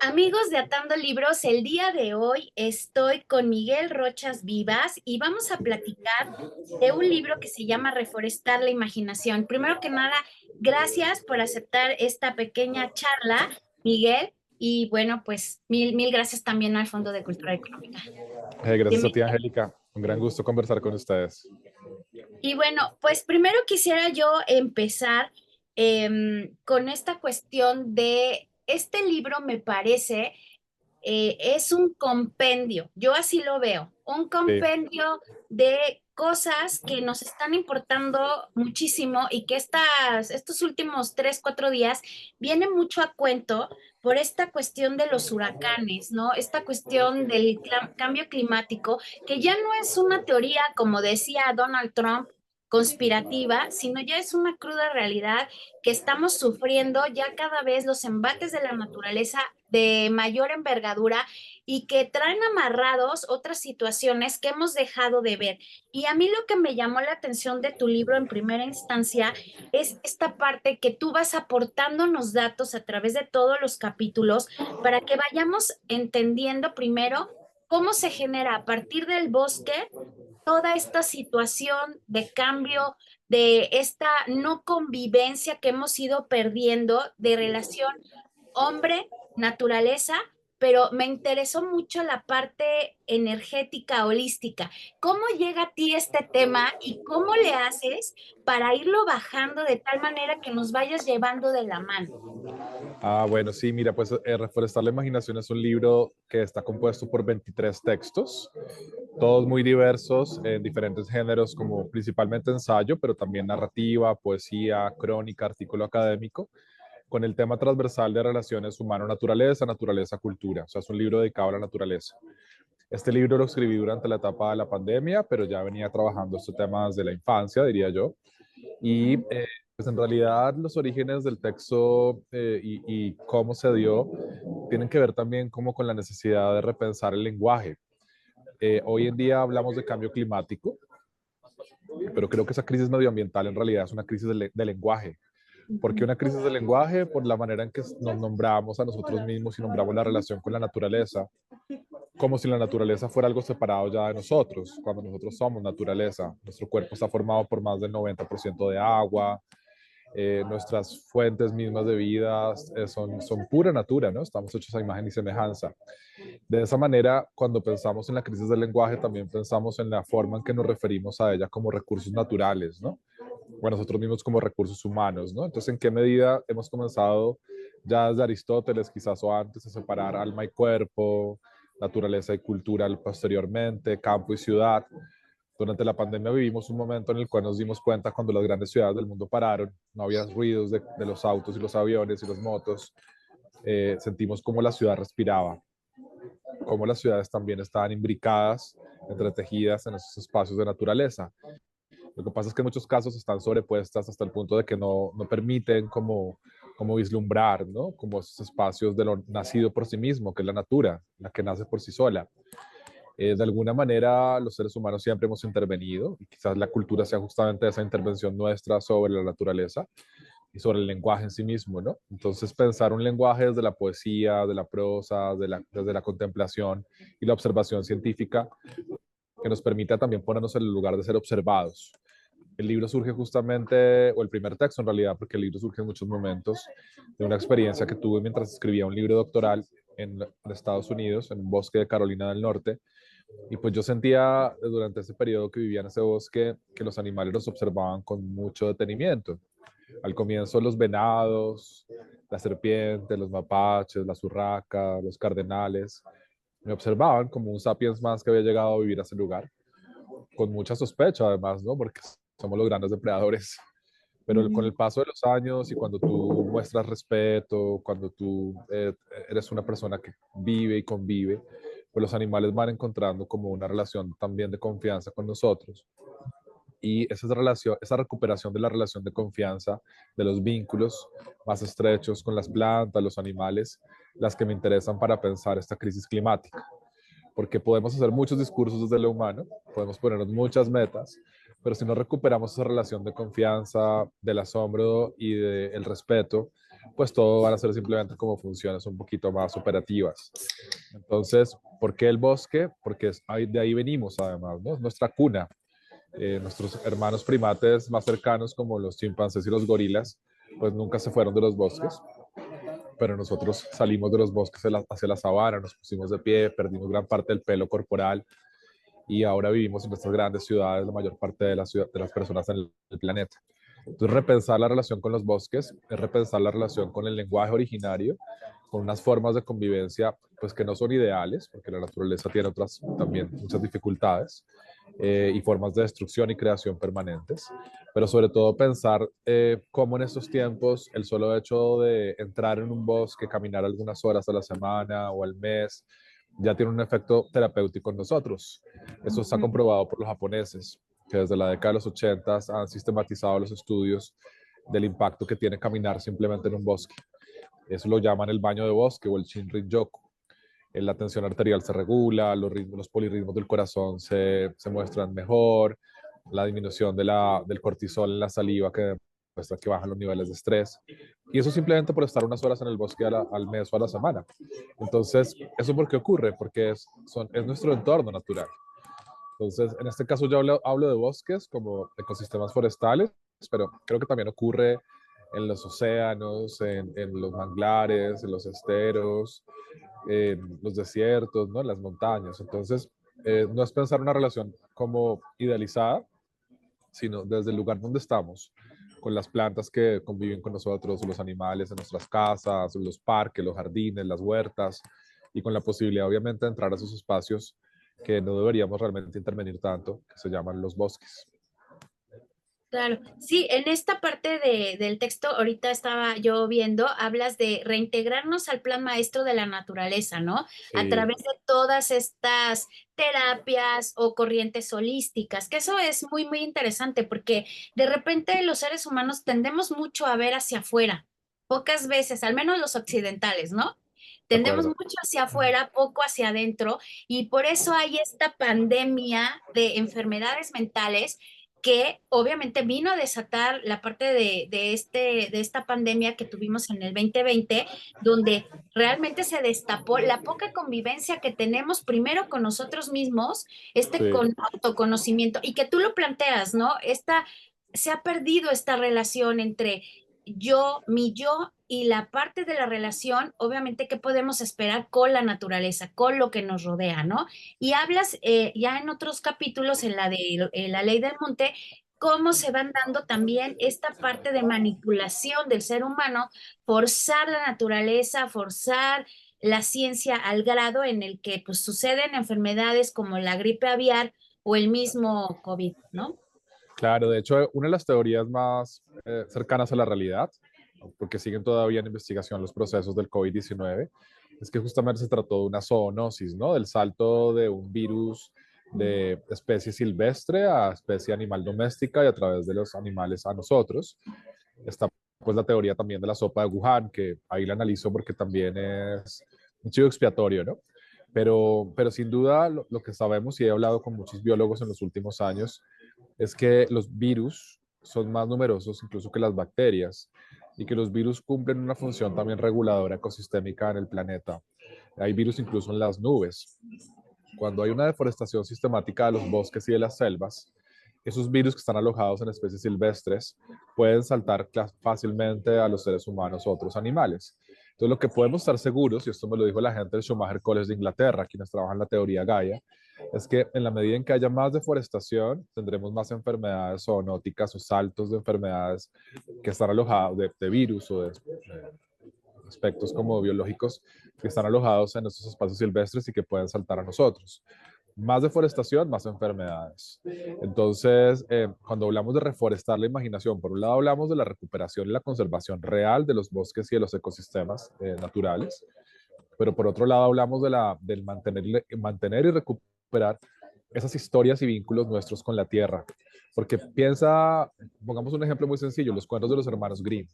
Amigos de Atando Libros, el día de hoy estoy con Miguel Rochas Vivas y vamos a platicar de un libro que se llama Reforestar la Imaginación. Primero que nada, gracias por aceptar esta pequeña charla, Miguel, y bueno, pues mil gracias también al Fondo de Cultura Económica. Gracias a ti, Bienvenido. Angélica. Un gran gusto conversar con ustedes. Y bueno, pues primero quisiera yo empezar con esta cuestión de este libro, me parece es un compendio, yo así lo veo, un Sí. compendio de cosas que nos están importando muchísimo y que estos últimos 3, 4 días vienen mucho a cuento por esta cuestión de los huracanes, ¿no? Esta cuestión del cambio climático, que ya no es una teoría, como decía Donald Trump, conspirativa, sino ya es una cruda realidad que estamos sufriendo ya cada vez los embates de la naturaleza de mayor envergadura y que traen amarrados otras situaciones que hemos dejado de ver. Y a mí lo que me llamó la atención de tu libro en primera instancia es esta parte que tú vas aportándonos datos a través de todos los capítulos para que vayamos entendiendo primero cómo se genera a partir del bosque toda esta situación de cambio, de esta no convivencia que hemos ido perdiendo de relación hombre, naturaleza, pero me interesó mucho la parte energética, holística. ¿Cómo llega a ti este tema y cómo le haces para irlo bajando de tal manera que nos vayas llevando de la mano? Bueno, sí, mira, pues Reforestar la Imaginación es un libro que está compuesto por 23 textos, todos muy diversos en diferentes géneros, como principalmente ensayo, pero también narrativa, poesía, crónica, artículo académico, con el tema transversal de relaciones humano-naturaleza, naturaleza-cultura. O sea, es un libro dedicado a la naturaleza. Este libro lo escribí durante la etapa de la pandemia, pero ya venía trabajando estos temas de la infancia, diría yo. Y pues en realidad los orígenes del texto y cómo se dio tienen que ver también como con la necesidad de repensar el lenguaje. Hoy en día hablamos de cambio climático, pero creo que esa crisis medioambiental en realidad es una crisis de lenguaje. ¿Por qué Ujú. una crisis de lenguaje? Por la manera en que nos nombramos a nosotros mismos y nombramos la relación con la naturaleza, como si la naturaleza fuera algo separado ya de nosotros, cuando nosotros somos naturaleza. Nuestro cuerpo está formado por más del 90% de agua, nuestras fuentes mismas de vida son pura natura, ¿no? Estamos hechos a imagen y semejanza. De esa manera, cuando pensamos en la crisis del lenguaje, también pensamos en la forma en que nos referimos a ella como recursos naturales, ¿no? O a nosotros mismos como recursos humanos, ¿no? Entonces, ¿en qué medida hemos comenzado ya desde Aristóteles, quizás o antes, a separar alma y cuerpo, naturaleza y cultura posteriormente, campo y ciudad? Durante la pandemia vivimos un momento en el cual nos dimos cuenta cuando las grandes ciudades del mundo pararon, no había ruidos de los autos y los aviones y las motos, sentimos como la ciudad respiraba, como las ciudades también estaban imbricadas, entretejidas en esos espacios de naturaleza. Lo que pasa es que en muchos casos están sobrepuestas hasta el punto de que no permiten como vislumbrar, ¿no? Como esos espacios de lo nacido por sí mismo, que es la natura, la que nace por sí sola. De alguna manera los seres humanos siempre hemos intervenido y quizás la cultura sea justamente esa intervención nuestra sobre la naturaleza y sobre el lenguaje en sí mismo, ¿no? Entonces pensar un lenguaje desde la poesía, de la prosa, desde la contemplación y la observación científica que nos permita también ponernos en el lugar de ser observados. El libro surge justamente, o el primer texto en realidad, porque el libro surge en muchos momentos, de una experiencia que tuve mientras escribía un libro doctoral en Estados Unidos, en un bosque de Carolina del Norte, y pues yo sentía durante ese periodo que vivía en ese bosque que los animales los observaban con mucho detenimiento. Al comienzo los venados, las serpientes, los mapaches, las urracas, los cardenales, me observaban como un sapiens más que había llegado a vivir a ese lugar, con mucha sospecha además, ¿no? Porque somos los grandes depredadores. Pero con Ujú. el paso de los años y cuando tú muestras respeto, cuando tú eres una persona que vive y convive, pues los animales van encontrando como una relación también de confianza con nosotros. Y esa relación, esa recuperación de la relación de confianza, de los vínculos más estrechos con las plantas, los animales, las que me interesan para pensar esta crisis climática. Porque podemos hacer muchos discursos desde lo humano, podemos ponernos muchas metas, pero si no recuperamos esa relación de confianza, del asombro y del respeto, pues todo van a ser simplemente como funciones un poquito más operativas. Entonces, ¿por qué el bosque? Porque de ahí venimos además, ¿no? Es nuestra cuna. Nuestros hermanos primates más cercanos, como los chimpancés y los gorilas, pues nunca se fueron de los bosques, pero nosotros salimos de los bosques hacia la sabana, nos pusimos de pie, perdimos gran parte del pelo corporal y ahora vivimos en estas grandes ciudades, la mayor parte de las personas en el planeta. Entonces, repensar la relación con los bosques es repensar la relación con el lenguaje originario, con unas formas de convivencia pues que no son ideales, porque la naturaleza tiene otras también muchas dificultades, y formas de destrucción y creación permanentes, pero sobre todo pensar cómo en estos tiempos el solo hecho de entrar en un bosque, caminar algunas horas a la semana o al mes, ya tiene un efecto terapéutico en nosotros. Eso está Ujú. comprobado por los japoneses, que desde la década de los 80 han sistematizado los estudios del impacto que tiene caminar simplemente en un bosque. Eso lo llaman el baño de bosque o el Shinrin-yoku. La tensión arterial se regula, los polirritmos del corazón se muestran mejor, la disminución del cortisol en la saliva que demuestra que bajan los niveles de estrés. Y eso simplemente por estar unas horas en el bosque al mes o a la semana. Entonces, ¿eso por qué ocurre? Porque es nuestro entorno natural. Entonces, en este caso yo hablo de bosques como ecosistemas forestales, pero creo que también ocurre en los océanos, en los manglares, en los esteros, en los desiertos, ¿no? En las montañas. Entonces, no es pensar una relación como idealizada, sino desde el lugar donde estamos, con las plantas que conviven con nosotros, los animales en nuestras casas, los parques, los jardines, las huertas, y con la posibilidad, obviamente, de entrar a esos espacios que no deberíamos realmente intervenir tanto, que se llaman los bosques. Claro, sí, en esta parte del texto, ahorita estaba yo viendo, hablas de reintegrarnos al plan maestro de la naturaleza, ¿no? A Sí, través de todas estas terapias o corrientes holísticas, que eso es muy, muy interesante porque de repente los seres humanos tendemos mucho a ver hacia afuera, pocas veces, al menos los occidentales, ¿no? de Tendemos acuerdo. mucho hacia afuera, poco hacia adentro, y por eso hay esta pandemia de enfermedades mentales que obviamente vino a desatar la parte de esta pandemia que tuvimos en el 2020, donde realmente se destapó la poca convivencia que tenemos primero con nosotros mismos, Sí. con autoconocimiento, y que tú lo planteas, ¿no? Se ha perdido esta relación entre mi yo y la parte de la relación, obviamente, que podemos esperar con la naturaleza, con lo que nos rodea, ¿no? Y hablas ya en otros capítulos, en la de la ley del monte, cómo se van dando también esta parte de manipulación del ser humano, forzar la naturaleza, forzar la ciencia al grado en el que pues, suceden enfermedades como la gripe aviar o el mismo COVID, ¿no? Claro, de hecho, una de las teorías más cercanas a la realidad, porque siguen todavía en investigación los procesos del COVID-19, es que justamente se trató de una zoonosis, ¿no? Del salto de un virus de especie silvestre a especie animal doméstica y a través de los animales a nosotros. Está pues la teoría también de la sopa de Wuhan, que ahí la analizo porque también es un chivo expiatorio, ¿no? Pero sin duda lo que sabemos, y he hablado con muchos biólogos en los últimos años, es que los virus son más numerosos incluso que las bacterias y que los virus cumplen una función también reguladora ecosistémica en el planeta. Hay virus incluso en las nubes. Cuando hay una deforestación sistemática de los bosques y de las selvas, esos virus que están alojados en especies silvestres pueden saltar fácilmente a los seres humanos o otros animales. Entonces, lo que podemos estar seguros, y esto me lo dijo la gente del Schumacher College de Inglaterra, quienes trabajan la teoría Gaia, es que en la medida en que haya más deforestación, tendremos más enfermedades zoonóticas o saltos de enfermedades que están alojados de virus o de aspectos como biológicos que están alojados en estos espacios silvestres y que pueden saltar a nosotros. Más deforestación, más enfermedades. Entonces, cuando hablamos de reforestar la imaginación, por un lado hablamos de la recuperación y la conservación real de los bosques y de los ecosistemas naturales, pero por otro lado hablamos del mantener y recuperar esas historias y vínculos nuestros con la tierra. Porque pongamos un ejemplo muy sencillo, los cuentos de los hermanos Grimm.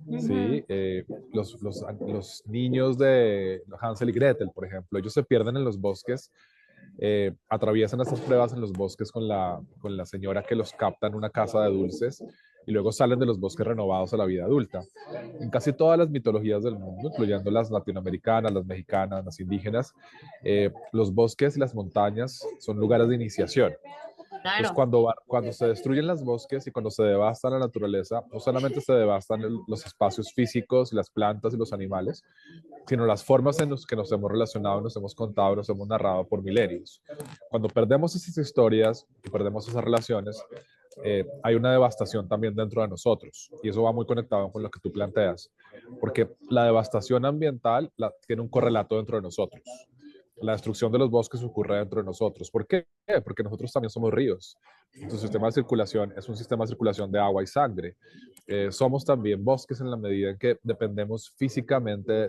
Ujú. Sí, los niños de Hansel y Gretel, por ejemplo, ellos se pierden en los bosques, atraviesan estas pruebas en los bosques con la señora que los capta en una casa de dulces y luego salen de los bosques renovados a la vida adulta. En casi todas las mitologías del mundo, incluyendo las latinoamericanas, las mexicanas, las indígenas, los bosques y las montañas son lugares de iniciación. Entonces, Claro. cuando se destruyen los bosques y cuando se devasta la naturaleza, no solamente se devastan los espacios físicos, las plantas y los animales, sino las formas en las que nos hemos relacionado, nos hemos contado, nos hemos narrado por milenios. Cuando perdemos esas historias y perdemos esas relaciones, hay una devastación también dentro de nosotros. Y eso va muy conectado con lo que tú planteas, porque la devastación ambiental tiene un correlato dentro de nosotros. La destrucción de los bosques ocurre dentro de nosotros. ¿Por qué? Porque nosotros también somos ríos. Nuestro sistema de circulación es un sistema de circulación de agua y sangre. Somos también bosques en la medida en que dependemos físicamente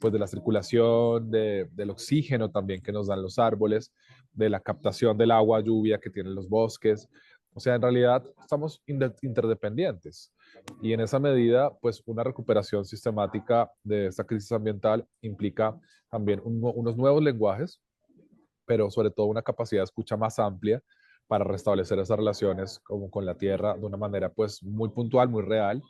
pues de la circulación, del oxígeno también que nos dan los árboles, de la captación del agua, lluvia que tienen los bosques. O sea, en realidad estamos interdependientes. Y en esa medida, pues una recuperación sistemática de esta crisis ambiental implica también unos nuevos lenguajes, pero sobre todo una capacidad de escucha más amplia para restablecer esas relaciones como con la tierra de una manera pues muy puntual, muy real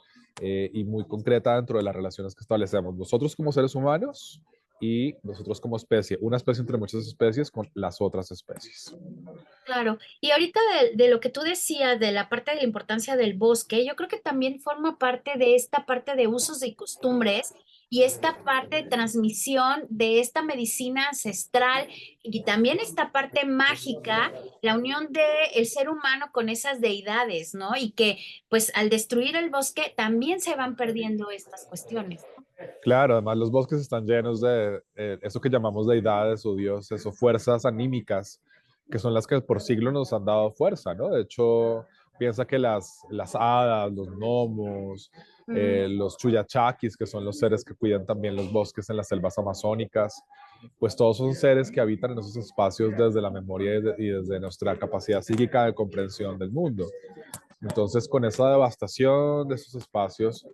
y muy concreta dentro de las relaciones que establecemos nosotros como seres humanos y nosotros como especie, una especie entre muchas especies con las otras especies. Claro, y ahorita de lo que tú decías de la parte de la importancia del bosque, yo creo que también forma parte de esta parte de usos y costumbres y esta parte de transmisión de esta medicina ancestral y también esta parte mágica, la unión del ser humano con esas deidades, ¿no? Y que pues al destruir el bosque también se van perdiendo estas cuestiones. Claro, además los bosques están llenos de eso que llamamos deidades o dioses o fuerzas anímicas, que son las que por siglos nos han dado fuerza, ¿no? De hecho, piensa que las hadas, los gnomos, Mm, los chuyachakis, que son los seres que cuidan también los bosques en las selvas amazónicas, pues todos son seres que habitan en esos espacios desde la memoria y desde nuestra capacidad psíquica de comprensión del mundo. Entonces, con esa devastación de esos espacios,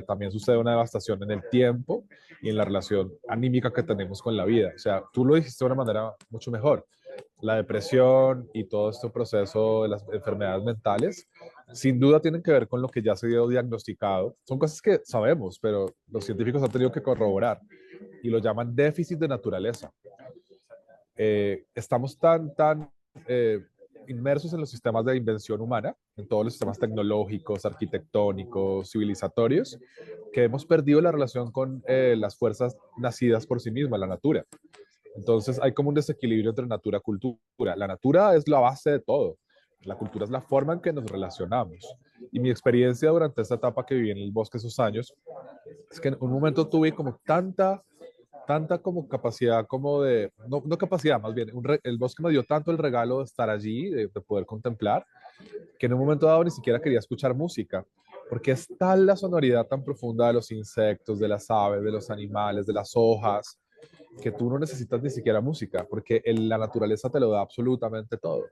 también sucede una devastación en el tiempo y en la relación anímica que tenemos con la vida. O sea, tú lo dijiste de una manera mucho mejor. La depresión y todo este proceso de las enfermedades mentales, sin duda tienen que ver con lo que ya se dio diagnosticado. Son cosas que sabemos, pero los científicos han tenido que corroborar y lo llaman déficit de naturaleza. Estamos tan inmersos en los sistemas de invención humana, en todos los sistemas tecnológicos, arquitectónicos, civilizatorios, que hemos perdido la relación con las fuerzas nacidas por sí mismas, la natura. Entonces hay como un desequilibrio entre natura y cultura. La natura es la base de todo. La cultura es la forma en que nos relacionamos. Y mi experiencia durante esta etapa que viví en el bosque esos años es que en un momento tuve como tanta como capacidad como de, no capacidad, más bien, el bosque me dio tanto el regalo de estar allí, de poder contemplar, que en un momento dado ni siquiera quería escuchar música, porque es tal la sonoridad tan profunda de los insectos, de las aves, de los animales, de las hojas, que tú no necesitas ni siquiera música, porque la naturaleza te lo da absolutamente todo.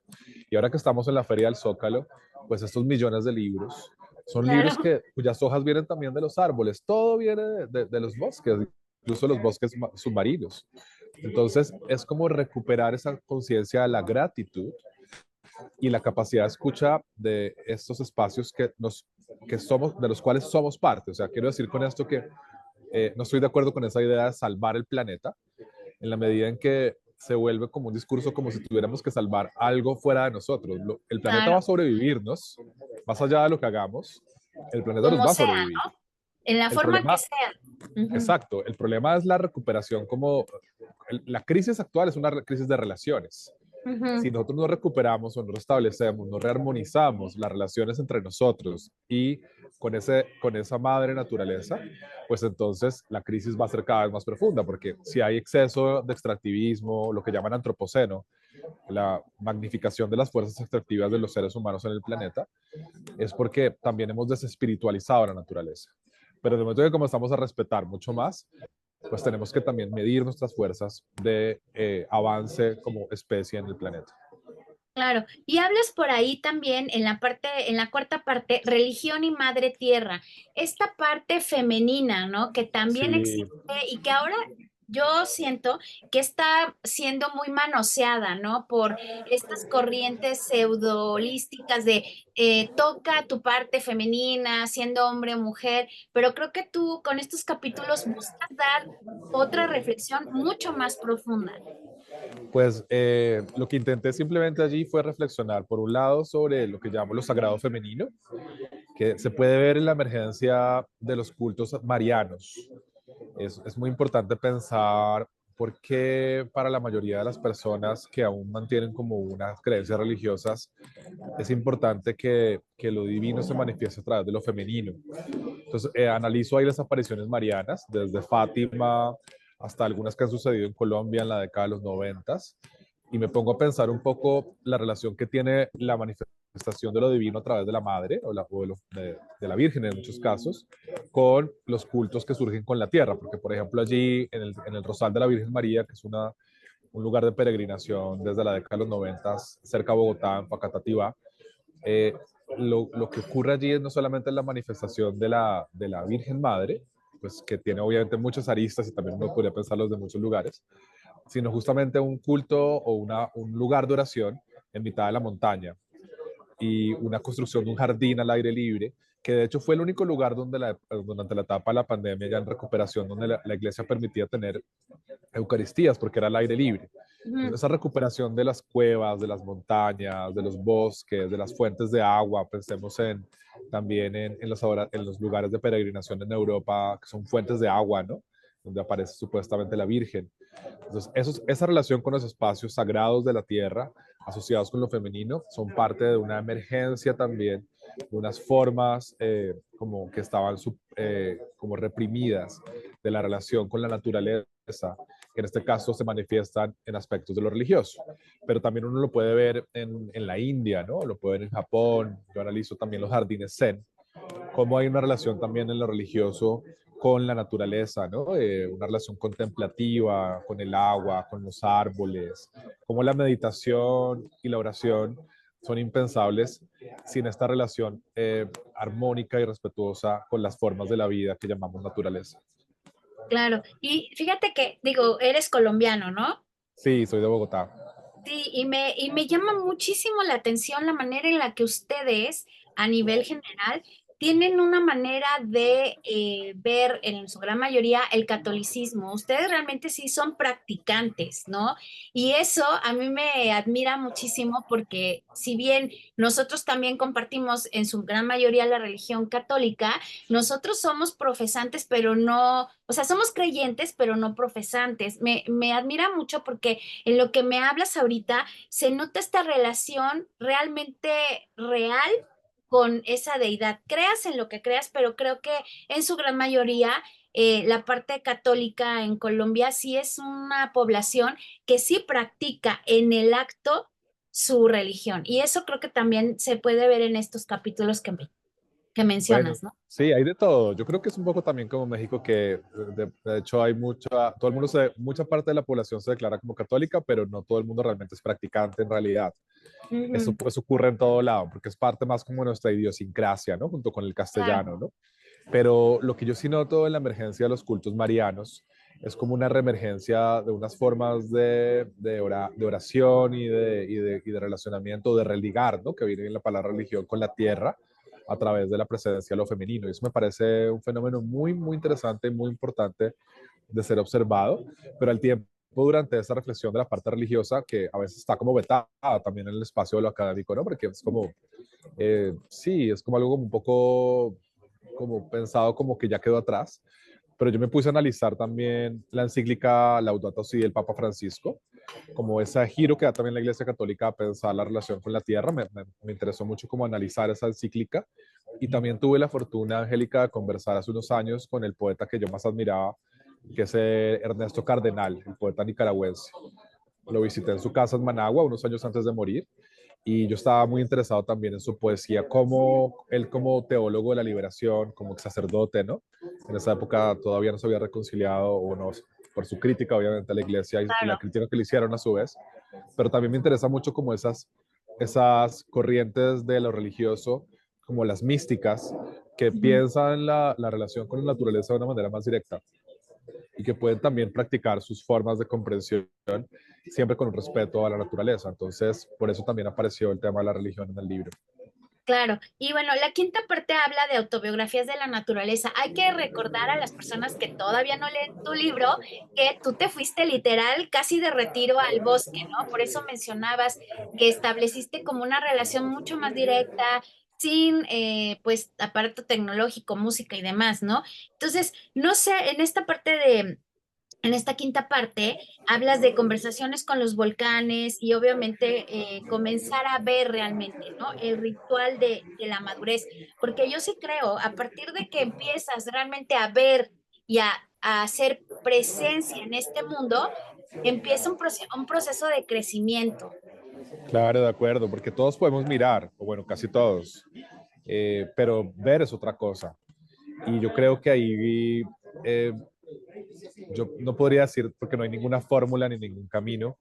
Y ahora que estamos en la Feria del Zócalo, pues estos millones de libros, son libros claro. cuyas hojas vienen también de los árboles, todo viene de los bosques, incluso los bosques submarinos. Entonces es como recuperar esa conciencia de la gratitud y la capacidad de escucha de estos espacios que somos, de los cuales somos parte. O sea, quiero decir con esto que no estoy de acuerdo con esa idea de salvar el planeta, en la medida en que se vuelve como un discurso como si tuviéramos que salvar algo fuera de nosotros. El planeta va a Claro, sobrevivirnos, más allá de lo que hagamos, el planeta nos como va a sea, sobrevivir. en la El forma que problema, sea. Ujú. exacto, el problema es la recuperación como la crisis actual es una crisis de relaciones. Si Ujú. nosotros no recuperamos o no restablecemos, no rearmonizamos las relaciones entre nosotros y con esa madre naturaleza, pues entonces la crisis va a ser cada vez más profunda, porque si hay exceso de extractivismo, lo que llaman antropoceno, la magnificación de las fuerzas extractivas de los seres humanos en el planeta, es porque también hemos desespiritualizado la naturaleza. Pero de momento que comenzamos a respetar mucho más, pues tenemos que también medir nuestras fuerzas de avance como especie en el planeta. Claro, y hablas por ahí también en la parte, en la cuarta parte, religión y madre tierra, esta parte femenina, ¿no? Que también existe Sí, y que ahora yo siento que está siendo muy manoseada, ¿no? Por estas corrientes pseudo holísticas de toca tu parte femenina, siendo hombre o mujer, pero creo que tú con estos capítulos buscas dar otra reflexión mucho más profunda. Pues lo que intenté simplemente allí fue reflexionar, por un lado, sobre lo que llamo lo sagrado femenino, que se puede ver en la emergencia de los cultos marianos. Es muy importante pensar por qué para la mayoría de las personas que aún mantienen como unas creencias religiosas, es importante que lo divino se manifieste a través de lo femenino. Entonces, analizo ahí las apariciones marianas, desde Fátima hasta algunas que han sucedido en Colombia en la década de los 90, y me pongo a pensar un poco la relación que tiene la manifestación de lo divino a través de la madre de la Virgen en muchos casos, con los cultos que surgen con la tierra, porque por ejemplo allí en el Rosal de la Virgen María, que es un lugar de peregrinación desde la década de los 90, cerca de Bogotá, en Facatativá, eh, lo que ocurre allí es no solamente la manifestación de la Virgen Madre, pues que tiene obviamente muchas aristas y también uno podría pensarlos de muchos lugares, sino justamente un culto o un lugar de oración en mitad de la montaña y una construcción de un jardín al aire libre, que de hecho fue el único lugar donde durante la etapa de la pandemia ya en recuperación, donde la iglesia permitía tener Eucaristías porque era al aire libre. Ujú. Entonces, esa recuperación de las cuevas, de las montañas, de los bosques, de las fuentes de agua, pensemos también en los lugares de peregrinación en Europa, que son fuentes de agua, ¿no? Donde aparece supuestamente la Virgen. Entonces, esa relación con los espacios sagrados de la tierra, asociados con lo femenino, son parte de una emergencia también, de unas formas como que estaban como reprimidas de la relación con la naturaleza, que en este caso se manifiestan en aspectos de lo religioso. Pero también uno lo puede ver en la India, ¿no? Lo puede ver en Japón. Yo analizo también los jardines Zen, cómo hay una relación también en lo religioso con la naturaleza, ¿no? Una relación contemplativa con el agua, con los árboles, cómo la meditación y la oración son impensables sin esta relación armónica y respetuosa con las formas de la vida que llamamos naturaleza. Claro. Y fíjate que, digo, eres colombiano, ¿no? Sí, soy de Bogotá. Sí, y me llama muchísimo la atención la manera en la que ustedes, a nivel general, tienen una manera de ver en su gran mayoría el catolicismo. Ustedes realmente sí son practicantes, ¿no? Y eso a mí me admira muchísimo porque si bien nosotros también compartimos en su gran mayoría la religión católica, nosotros somos profesantes, pero no, o sea, somos creyentes, pero no profesantes. Me admira mucho porque en lo que me hablas ahorita, se nota esta relación realmente real con esa deidad. Creas en lo que creas, pero creo que en su gran mayoría la parte católica en Colombia sí es una población que sí practica en el acto su religión. Y eso creo que también se puede ver en estos capítulos que Bueno, mencionas, ¿no? sí, hay de todo. Yo creo que es un poco también como México, que de hecho hay todo el mundo mucha parte de la población se declara como católica, pero no todo el mundo realmente es practicante en realidad. Eso Ujú, pues ocurre en todo lado, porque es parte más como de nuestra idiosincrasia, ¿no? Junto con el claro. castellano, ¿no? Pero lo que yo sí noto en la emergencia de los cultos marianos es como una reemergencia de unas formas de oración y de relacionamiento, de religar, ¿no? Que viene en la palabra religión con la tierra a través de la presencia de lo femenino. Y eso me parece un fenómeno muy, muy interesante, muy importante de ser observado, pero al tiempo durante esa reflexión de la parte religiosa, que a veces está como vetada también en el espacio de lo académico, ¿no? Porque es como, sí, es como algo como un poco como pensado como que ya quedó atrás, pero yo me puse a analizar también la encíclica Laudato Si del Papa Francisco, como ese giro que da también la Iglesia Católica a pensar la relación con la tierra. Me interesó mucho como analizar esa encíclica y también tuve la fortuna, Angélica, de conversar hace unos años con el poeta que yo más admiraba, que es Ernesto Cardenal, el poeta nicaragüense. Lo visité en su casa en Managua unos años antes de morir y yo estaba muy interesado también en su poesía, como él como teólogo de la liberación, como sacerdote, ¿no? En esa época todavía no se había reconciliado, o no, por su crítica obviamente a la iglesia y la Claro. crítica que le hicieron a su vez, pero también me interesa mucho como esas corrientes de lo religioso, como las místicas, que Ujú. piensan la relación con la naturaleza de una manera más directa y que pueden también practicar sus formas de comprensión siempre con un respeto a la naturaleza. Entonces, por eso también apareció el tema de la religión en el libro. Claro, y bueno, la quinta parte habla de autobiografías de la naturaleza. Hay que recordar a las personas que todavía no leen tu libro que tú te fuiste literal casi de retiro al bosque, ¿no? Por eso mencionabas que estableciste como una relación mucho más directa, sin pues aparato tecnológico, música y demás, ¿no? Entonces, no sé, en esta parte de en esta quinta parte hablas de conversaciones con los volcanes y obviamente comenzar a ver realmente, ¿no? El ritual de la madurez, porque yo sí creo, a partir de que empiezas realmente a ver y a hacer presencia en este mundo, empieza un proceso de crecimiento. Claro, de acuerdo, porque todos podemos mirar, o bueno, casi todos, pero ver es otra cosa. Y yo creo que ahí eh, yo no podría decir, porque no hay ninguna fórmula ni ningún camino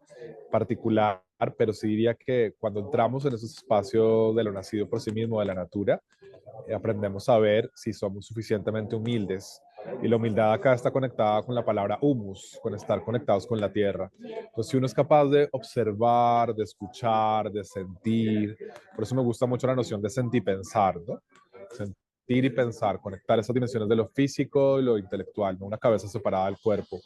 particular, pero sí diría que cuando entramos en esos espacios de lo nacido por sí mismo, de la natura, aprendemos a ver si somos suficientemente humildes. Y la humildad acá está conectada con la palabra humus, con estar conectados con la tierra. Entonces, si uno es capaz de observar, de escuchar, de sentir, por eso me gusta mucho la noción de sentir y pensar, ¿no? Sentir y pensar, conectar esas dimensiones de lo físico y lo intelectual, no una cabeza separada del cuerpo.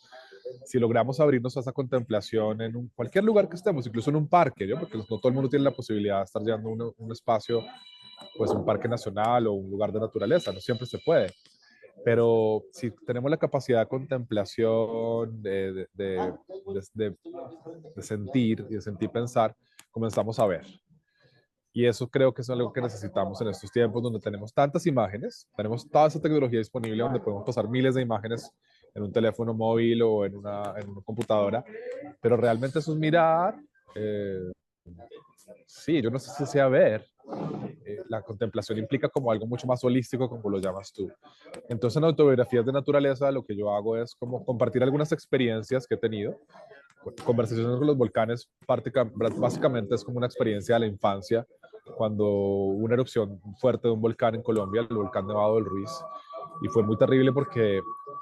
Si logramos abrirnos a esa contemplación en cualquier lugar que estemos, incluso en un parque, ¿no? Porque no todo el mundo tiene la posibilidad de estar llegando a un espacio, pues un parque nacional o un lugar de naturaleza, no siempre se puede. Pero si tenemos la capacidad de contemplación, de sentir y de sentir pensar, comenzamos a ver. Y eso creo que es algo que necesitamos en estos tiempos donde tenemos tantas imágenes, tenemos toda esa tecnología disponible donde podemos pasar miles de imágenes en un teléfono móvil o en una computadora, pero realmente eso es mirar, eh, sí, yo no sé si sea ver, la contemplación implica como algo mucho más holístico, como lo llamas tú. Entonces, en autobiografías de naturaleza, lo que yo hago es como compartir algunas experiencias que he tenido. Conversaciones con los volcanes, básicamente es como una experiencia de la infancia, cuando hubo una erupción fuerte de un volcán en Colombia, el volcán Nevado del Ruiz, y fue muy terrible porque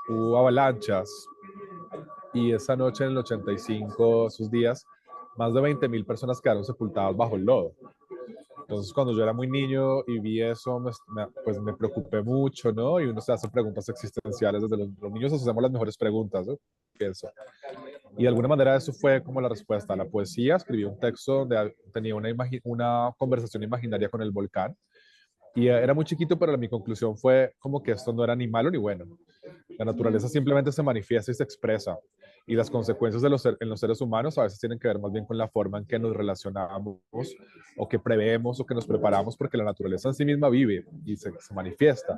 hubo avalanchas, y esa noche en el 85, esos días, más de 20.000 personas quedaron sepultadas bajo el lodo. Entonces, cuando yo era muy niño y vi eso, pues me preocupé mucho, ¿no? Y uno se hace preguntas existenciales, desde los niños nos hacemos las mejores preguntas, ¿no? Pienso. Y de alguna manera eso fue como la respuesta. La poesía, escribí un texto donde tenía una conversación imaginaria con el volcán. Y era muy chiquito, pero mi conclusión fue como que esto no era ni malo ni bueno. La naturaleza simplemente se manifiesta y se expresa. Y las consecuencias en los seres humanos a veces tienen que ver más bien con la forma en que nos relacionamos o que preveemos o que nos preparamos, porque la naturaleza en sí misma vive y se manifiesta.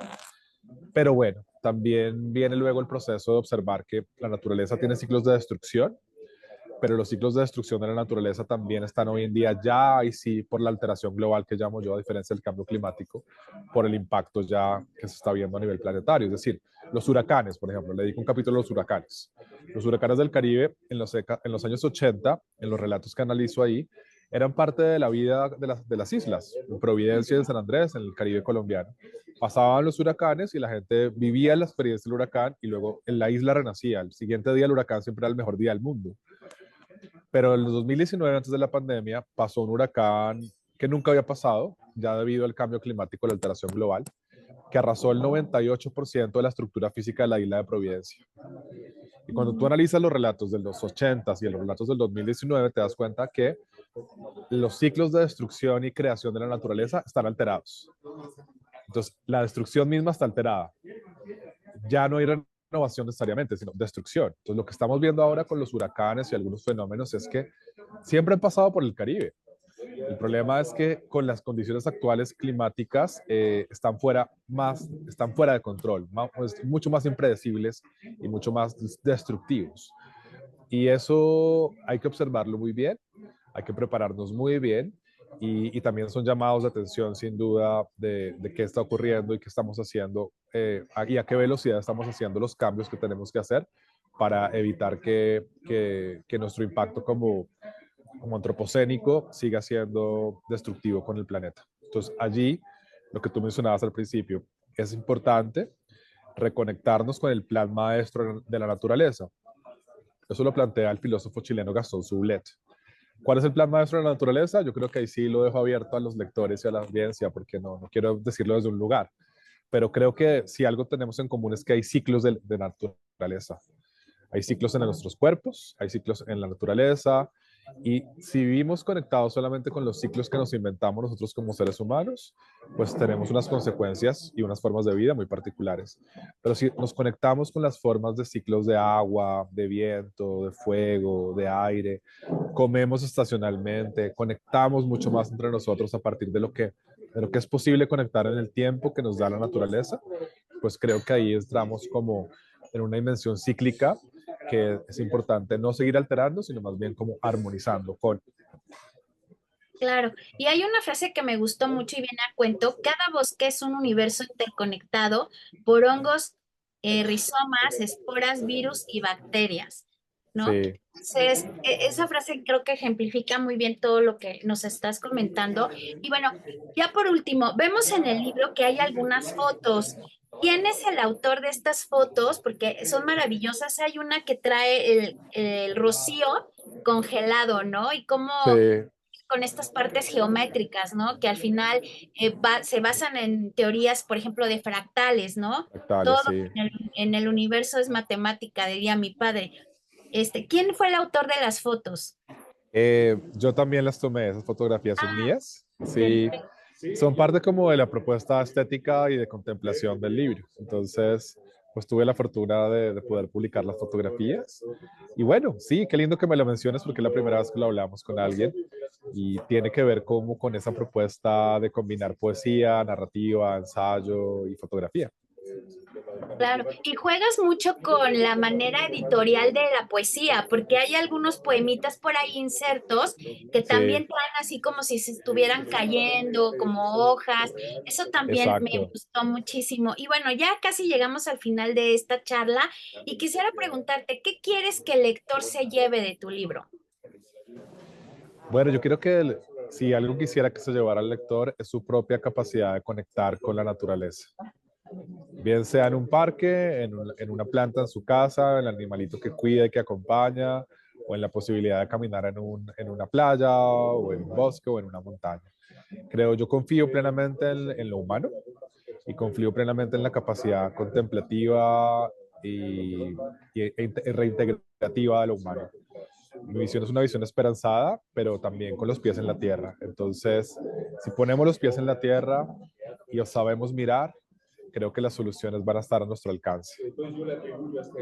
Pero bueno, también viene luego el proceso de observar que la naturaleza tiene ciclos de destrucción, pero los ciclos de destrucción de la naturaleza también están hoy en día ya, y sí, por la alteración global que llamo yo, a diferencia del cambio climático, por el impacto ya que se está viendo a nivel planetario. Es decir, los huracanes, por ejemplo, le dedico un capítulo a los huracanes. Los huracanes del Caribe en los años 80, en los relatos que analizo ahí, eran parte de la vida de las islas, en Providencia y en San Andrés, en el Caribe colombiano. Pasaban los huracanes y la gente vivía la experiencia del huracán, y luego en la isla renacía. El siguiente día el huracán siempre era el mejor día del mundo. Pero en el 2019, antes de la pandemia, pasó un huracán que nunca había pasado, ya debido al cambio climático y la alteración global, que arrasó el 98% de la estructura física de la isla de Providencia. Y cuando tú analizas los relatos de los 80s y los relatos del 2019, te das cuenta que los ciclos de destrucción y creación de la naturaleza están alterados. Entonces, la destrucción misma está alterada. Ya no hay renovación necesariamente, sino destrucción. Entonces, lo que estamos viendo ahora con los huracanes y algunos fenómenos es que siempre han pasado por el Caribe. El problema es que con las condiciones actuales climáticas están fuera de control, pues, mucho más impredecibles y mucho más destructivos. Y eso hay que observarlo muy bien, hay que prepararnos muy bien, y también son llamados de atención sin duda de qué está ocurriendo y qué estamos haciendo, y a qué velocidad estamos haciendo los cambios que tenemos que hacer para evitar que nuestro impacto como antropocénico siga siendo destructivo con el planeta. Entonces allí, lo que tú mencionabas al principio, es importante reconectarnos con el plan maestro de la naturaleza. Eso lo plantea el filósofo chileno Gastón Sublet. ¿Cuál es el plan maestro de la naturaleza? Yo creo que ahí sí lo dejo abierto a los lectores y a la audiencia, porque no quiero decirlo desde un lugar. Pero creo que si algo tenemos en común es que hay ciclos de naturaleza. Hay ciclos en nuestros cuerpos, hay ciclos en la naturaleza, y si vivimos conectados solamente con los ciclos que nos inventamos nosotros como seres humanos, pues tenemos unas consecuencias y unas formas de vida muy particulares. Pero si nos conectamos con las formas de ciclos de agua, de viento, de fuego, de aire, comemos estacionalmente, conectamos mucho más entre nosotros a partir de lo que es posible conectar en el tiempo que nos da la naturaleza, pues creo que ahí entramos como en una dimensión cíclica que es importante no seguir alterando, sino más bien como armonizando con. Claro, y hay una frase que me gustó mucho y viene a cuento: cada bosque es un universo interconectado por hongos, rizomas, esporas, virus y bacterias, ¿no? Sí, Entonces, esa frase creo que ejemplifica muy bien todo lo que nos estás comentando. Y bueno, ya por último, vemos en el libro que hay algunas fotos. ¿Quién es el autor de estas fotos? Porque son maravillosas. Hay una que trae el rocío congelado, ¿no? Y cómo sí, con estas partes geométricas, ¿no? Que al final se basan en teorías, por ejemplo, de fractales, ¿no? Todo actuales, sí. en el universo es matemática, diría mi padre. ¿Quién fue el autor de las fotos? Yo también las tomé, esas fotografías son Ah, mías, sí, perfecto. son parte como de la propuesta estética y de contemplación del libro. Entonces, pues tuve la fortuna de poder publicar las fotografías. Y bueno, sí, qué lindo que me lo menciones porque es la primera vez que lo hablamos con alguien y tiene que ver como con esa propuesta de combinar poesía, narrativa, ensayo y fotografía. Claro, y juegas mucho con la manera editorial de la poesía, porque hay algunos poemitas por ahí insertos que Sí, también traen así como si se estuvieran cayendo, como hojas. Eso también me exacto. gustó muchísimo. Y bueno, ya casi llegamos al final de esta charla y quisiera preguntarte, ¿qué quieres que el lector se lleve de tu libro? Bueno, yo quiero que si algo quisiera que se llevara al lector es su propia capacidad de conectar con la naturaleza. Bien sea en un parque, en una planta en su casa, el animalito que cuida y que acompaña, o en la posibilidad de caminar en una playa, o en un bosque, o en una montaña. Yo confío plenamente en lo humano y confío plenamente en la capacidad contemplativa y reintegrativa de lo humano. Mi visión es una visión esperanzada, pero también con los pies en la tierra. Entonces, si ponemos los pies en la tierra y os sabemos mirar, creo que las soluciones van a estar a nuestro alcance.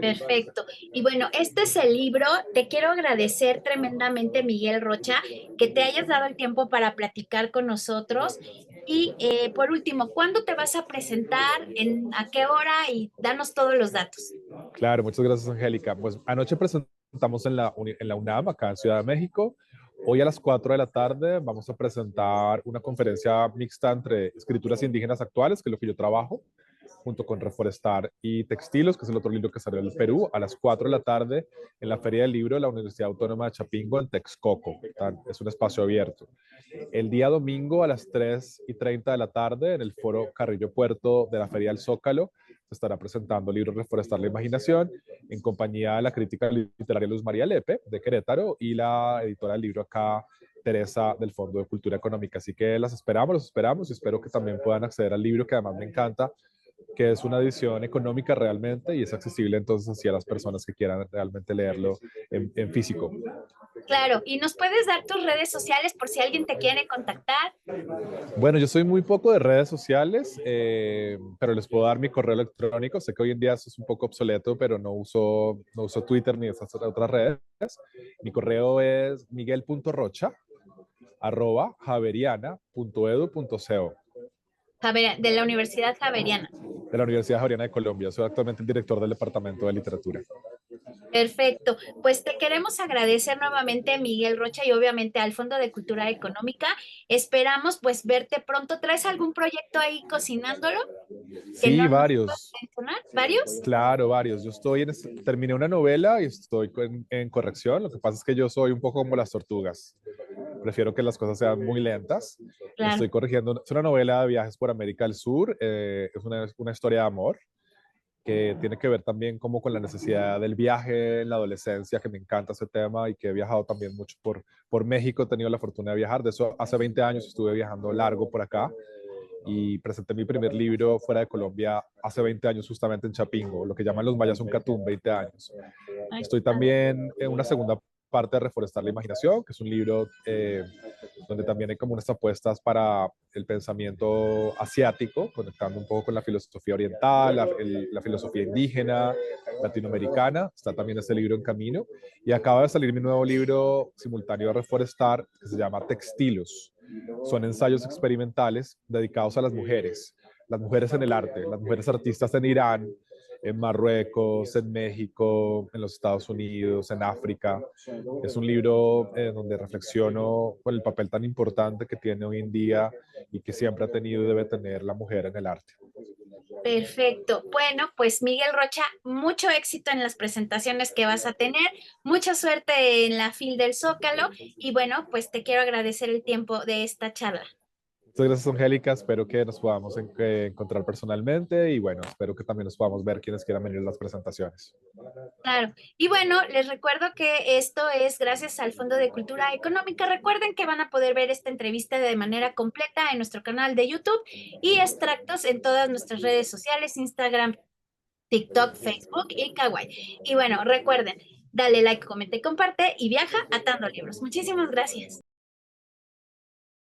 Perfecto. Y bueno, este es el libro. Te quiero agradecer tremendamente, Miguel Rocha, que te hayas dado el tiempo para platicar con nosotros. Y por último, ¿cuándo te vas a presentar? ¿A qué hora? Y danos todos los datos. Claro, muchas gracias, Angélica. Pues anoche presentamos en la UNAM, acá en Ciudad de México. Hoy a las 4 de la tarde vamos a presentar una conferencia mixta entre escrituras indígenas actuales, que es lo que yo trabajo, junto con Reforestar y Textilos, que es el otro libro que salió del Perú, a las 4 de la tarde en la Feria del Libro de la Universidad Autónoma de Chapingo en Texcoco. Es un espacio abierto. El día domingo a las 3:30 de la tarde en el Foro Carrillo Puerto de la Feria del Zócalo se estará presentando el libro Reforestar la Imaginación en compañía de la crítica literaria Luz María Lepe de Querétaro y la editora del libro acá, Teresa del Fondo de Cultura Económica. Así que los esperamos y espero que también puedan acceder al libro que además me encanta, que es una edición económica realmente y es accesible entonces así a las personas que quieran realmente leerlo en físico. Claro, y nos puedes dar tus redes sociales por si alguien te quiere contactar. Bueno, yo soy muy poco de redes sociales, pero les puedo dar mi correo electrónico. Sé que hoy en día eso es un poco obsoleto, pero no uso Twitter ni esas otras redes. Mi correo es miguel.rocha@javeriana.edu.co, De la Universidad Javeriana. de la Universidad Javeriana de Colombia. Soy actualmente el director del Departamento de Literatura. Perfecto. Pues te queremos agradecer nuevamente, Miguel Rocha, y obviamente al Fondo de Cultura Económica. Esperamos pues verte pronto. ¿Traes algún proyecto ahí cocinándolo que no Sí, nos puedas varios. mencionar? ¿Varios? Claro, varios. Terminé una novela y estoy en corrección. Lo que pasa es que yo soy un poco como las tortugas. Prefiero que las cosas sean muy lentas. Claro. Estoy corrigiendo. Es una novela de viajes por América del Sur. Es una historia de amor. que tiene que ver también como con la necesidad del viaje en la adolescencia, que me encanta ese tema y que he viajado también mucho por México, he tenido la fortuna de viajar, de eso hace 20 años estuve viajando largo por acá y presenté mi primer libro fuera de Colombia hace 20 años justamente en Chapingo, lo que llaman los mayas un catún, 20 años. Ay, Estoy también en una segunda parte de Reforestar la Imaginación, que es un libro donde también hay como unas apuestas para el pensamiento asiático, conectando un poco con la filosofía oriental, la filosofía indígena, latinoamericana. Está también este libro en camino. Y acaba de salir mi nuevo libro simultáneo de Reforestar, que se llama Textilos. Son ensayos experimentales dedicados a las mujeres en el arte, las mujeres artistas en Irán, en Marruecos, en México, en los Estados Unidos, en África. Es un libro donde reflexiono con el papel tan importante que tiene hoy en día y que siempre ha tenido y debe tener la mujer en el arte. perfecto. Bueno, pues Miguel Rocha, mucho éxito en las presentaciones que vas a tener, mucha suerte en la FIL del Zócalo y bueno, pues te quiero agradecer el tiempo de esta charla. Muchas gracias, Angélica. Espero que nos podamos encontrar personalmente y bueno, espero que también nos podamos ver quienes quieran venir a las presentaciones. Claro. Y bueno, les recuerdo que esto es gracias al Fondo de Cultura Económica. Recuerden que van a poder ver esta entrevista de manera completa en nuestro canal de YouTube y extractos en todas nuestras redes sociales, Instagram, TikTok, Facebook y Kawaii. Y bueno, recuerden, dale like, comenta y comparte y viaja atando libros. Muchísimas gracias.